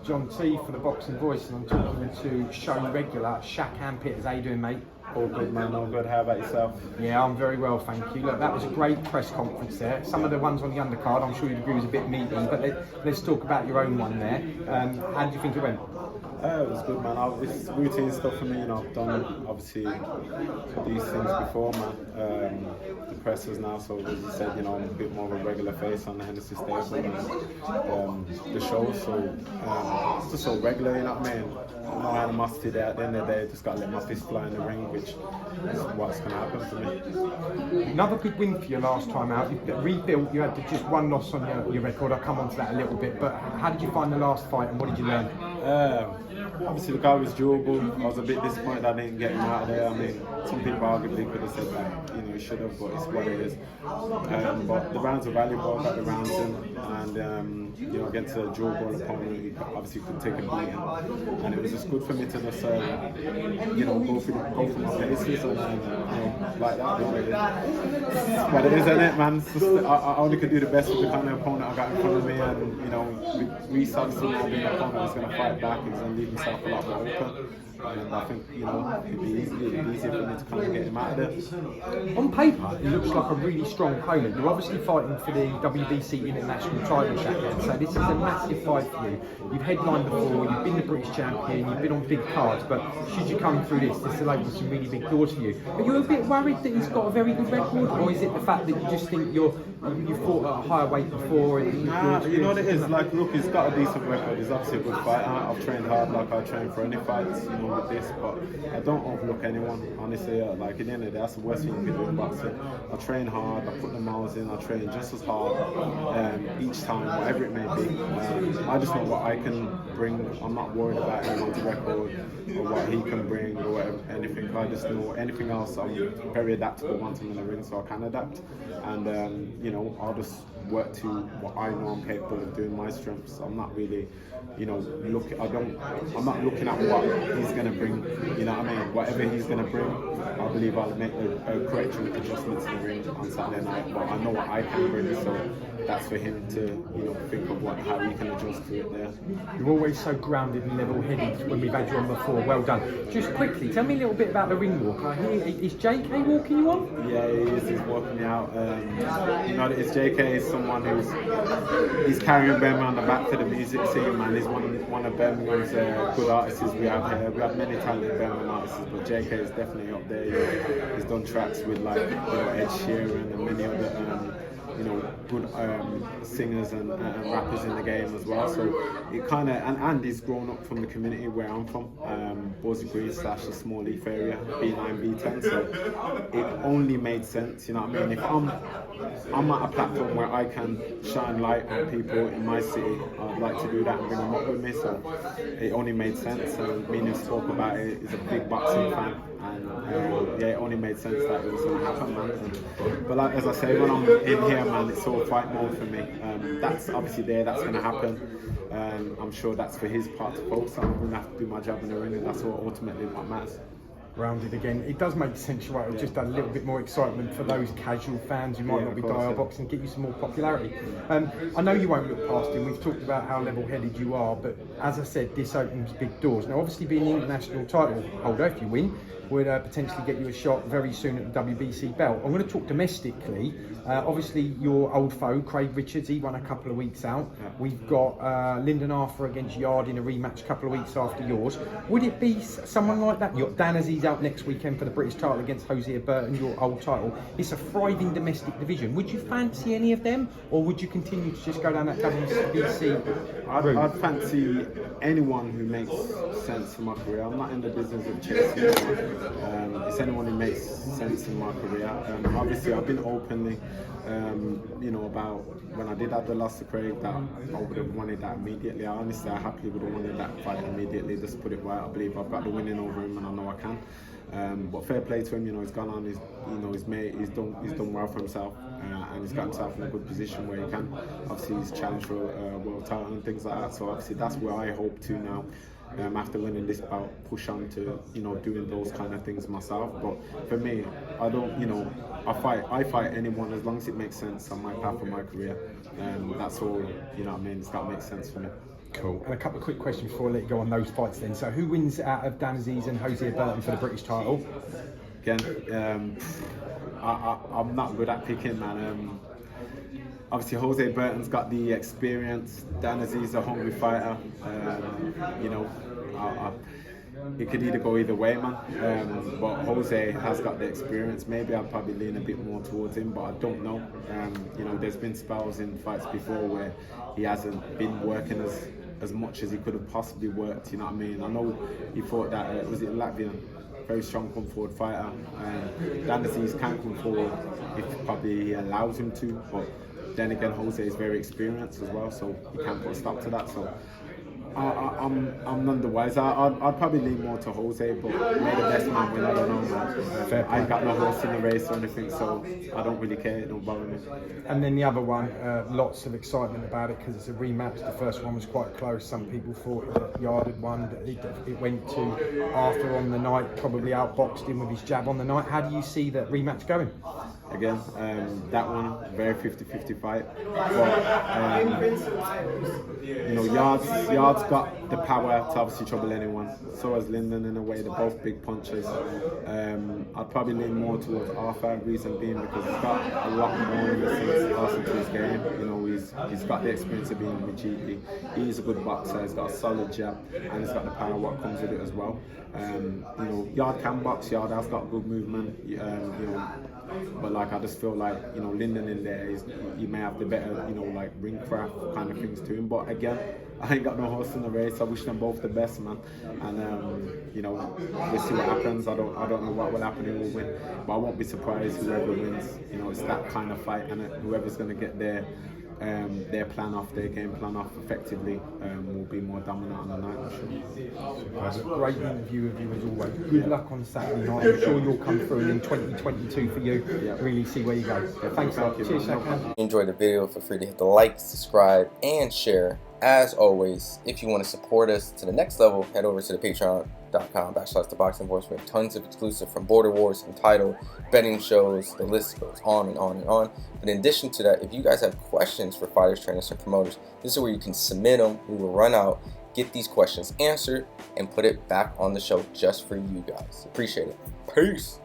John T for the Boxing Voice, and I'm talking to show regular Shakan Pitters. How you doing, mate? All good, man. All good. How about yourself? Yeah, I'm very well, thank you. Look, that was a great press conference there. Some of the ones on the undercard, I'm sure you'd agree, was a bit meaty, but let's talk about your own one there. How did you think it went? It was good, man. It's routine stuff for me, you know. I've done obviously these things before, man. The pressers now, so as you said, you know, I'm a bit more of a regular face on the Hennessy stable and the show. So it's just so regular, you know what I mean? No animosity there. At the end of the day, just gotta let my fist fly in the ring, which is what's gonna happen to me. Another big win for you last time out. You rebuilt. You had just one loss on your record. I'll come on to that a little bit. But how did you find the last fight, and what did you learn? Obviously the guy was durable. I was a bit disappointed I didn't get him out of there. I mean, some people arguably could have said that, you know, he should have, but it's what it is. But the rounds were valuable. I got the rounds in, and you know, against a durable opponent, he obviously could take a beating, and it was just good for me to just you know, go for my paces and you know, like that. It's what it is, isn't it, man? It's just, I only could do the best with the kind of opponent I got in front of me, and you know, research to know the opponent was going to fight back, he's going to leave himself a lot more open. And I think, you know, it'd be easier for me to kind of get him out of there. On paper, he looks like a really strong opponent. You're obviously fighting for the WBC International title, Shakan, so this is a massive fight for you. You've headlined before, you've been the British champion, you've been on big cards, but should you come through this will open some really big doors for you. Are you a bit worried that he's got a very good record, or is it the fact that you just think you fought at a higher weight before? Nah, you know what it is, like, look, he's got a decent record, he's obviously a good fighter. I've trained hard like I train for any fights, you know, with this, but I don't overlook anyone, honestly. Like, at the end of the day, that's the worst thing you can do in boxing. I train hard, I put the miles in, I train just as hard each time, whatever it may be. I just know what I can bring. I'm not worried about anyone's record or what he can bring or whatever, anything. I just know anything else, I'm very adaptable once I'm in the ring, so I can adapt. And you know, I'll just work to what I know I'm capable of doing, my strengths. I'm not really, you know, I'm not looking at what he's going to bring, you know what I mean? Whatever he's going to bring, I believe I'll make a correct adjustment to the ring on Saturday night, but I know what I can bring, so that's for him to, you know, think of how he can adjust to it there. You're always so grounded and level-headed when we've had you on before. Well done. Just quickly, tell me a little bit about the ring walk. I hear, is JK walking you on? Yeah, he is. He's walking me out. You know, it's JK is someone he's carrying Birmingham on the back for the music scene, man. He's one of Birmingham's good artists we have here. We have many talented Birmingham artists, but JK is definitely up there. He's done tracks with, like, you know, Ed Sheeran and many other you know, good singers and rappers in the game as well. So it kind of, and he's grown up from the community where I'm from, Buzzard Green / the Small Leaf area, B9, B10. So it only made sense, you know what I mean? If I'm at a platform where I can shine light on people in my city, I'd like to do that and bring them up with me. So it only made sense, and me and him spoke about it. He's a big boxing fan, and yeah, it only made sense that it was going to happen, man. But like, as I say, when I'm in here, man, it's all fight mode for me. That's obviously there, that's going to happen. I'm sure that's for his part to focus on. I'm going to have to do my job in the ring, and that's ultimately what matters. Rounded again. It does make sense, right? It's just a little bit more excitement for those casual fans who might not be die boxing, get you some more popularity. I know you won't look past him. We've talked about how level-headed you are, but as I said, this opens big doors. Now, obviously, being the international title holder, if you win, would potentially get you a shot very soon at the WBC belt. I'm going to talk domestically. Obviously, your old foe, Craig Richards, he won a couple of weeks out. We've got Lyndon Arthur against Yard in a rematch a couple of weeks after yours. Would it be someone like that? You've got Dazn out next weekend for the British title against Hosea Burton, your old title. It's a thriving domestic division. Would you fancy any of them, or would you continue to just go down that WBC route? I'd fancy anyone who makes sense for my career. I'm not in the business of chasing anyone. It's anyone who makes sense in my career. Obviously, I've been openly, you know, about when I did have the loss to Craig, that I would have wanted that immediately. I happily would have wanted that fight immediately. Just put it right. I believe I've got the winning over him, and I know I can. But fair play to him. You know, he's gone on. He's done well for himself, and he's got himself in a good position where he can. Obviously, he's challenged for world title and things like that. So obviously, that's where I hope to now. After winning this bout, push on to, you know, doing those kind of things myself. But for me, I don't, you know, I fight anyone as long as it makes sense on my path of my career. That's all, you know what I mean? It's got to make sense for me. Cool. And a couple of quick questions before I let you go on those fights then. So who wins out of Dazn and Jose Burton for the British title? Again, I'm not good at picking, man. Obviously, Jose Burton's got the experience. Daz's a hungry fighter. You know, it could either go either way, man. But Jose has got the experience. Maybe I'll probably lean a bit more towards him, but I don't know. You know, there's been spells in fights before where he hasn't been working as much as he could have possibly worked. You know what I mean? I know he fought that was it Latvian, very strong come forward fighter. Dazn can come forward if probably he allows him to, but then again, Jose is very experienced as well, so he can't put a stop to that. So I'm none the wiser. I'd probably lean more to Jose, but may the best man win. I don't know, man. I ain't got no horse in the race or anything, so I don't really care. It don't bother me. And then the other one, lots of excitement about it because it's a rematch. The first one was quite close. Some people thought that Yard had won. It went to Arthur on the night, probably outboxed him with his jab on the night. How do you see that rematch going? Again, that one, very 50-50 fight. But, you know, Yard's got the power to obviously trouble anyone. So has Lyndon in a way. They're both big punchers. I'd probably lean more towards Arthur, reason being because he's got a lot more in the sense passing to his game. You know, he's got the experience of being with GP. He's a good boxer, he's got a solid jab, and he's got the power what comes with it as well. You know, Yard can box, Yard has got good movement, you know, but like I just feel like, you know, Lyndon in there he may have the better, you know, like ring craft kind of things to him. But again, I ain't got no horse in the race. I wish them both the best, man. And you know, we'll see what happens. I don't know what will happen, who will win, but I won't be surprised whoever wins. You know, it's that kind of fight, and whoever's going to get their plan off, their game plan off effectively, will be more dominant on the night, I'm sure. Great interview with you as always. Good luck on Saturday night. I'm sure you'll come through in 2022 for you. Really see where you go. Thanks a lot. Cheers, Shakan. Enjoy the video. Feel free to hit the like, subscribe, and share. As always, if you want to support us to the next level, head over to the patreon.com/ThaBoxingVoice. We have tons of exclusive from Border Wars, from title, betting shows, the list goes on and on and on. But in addition to that, if you guys have questions for fighters, trainers, and promoters, this is where you can submit them. We will run out, get these questions answered, and put it back on the show just for you guys. Appreciate it. Peace.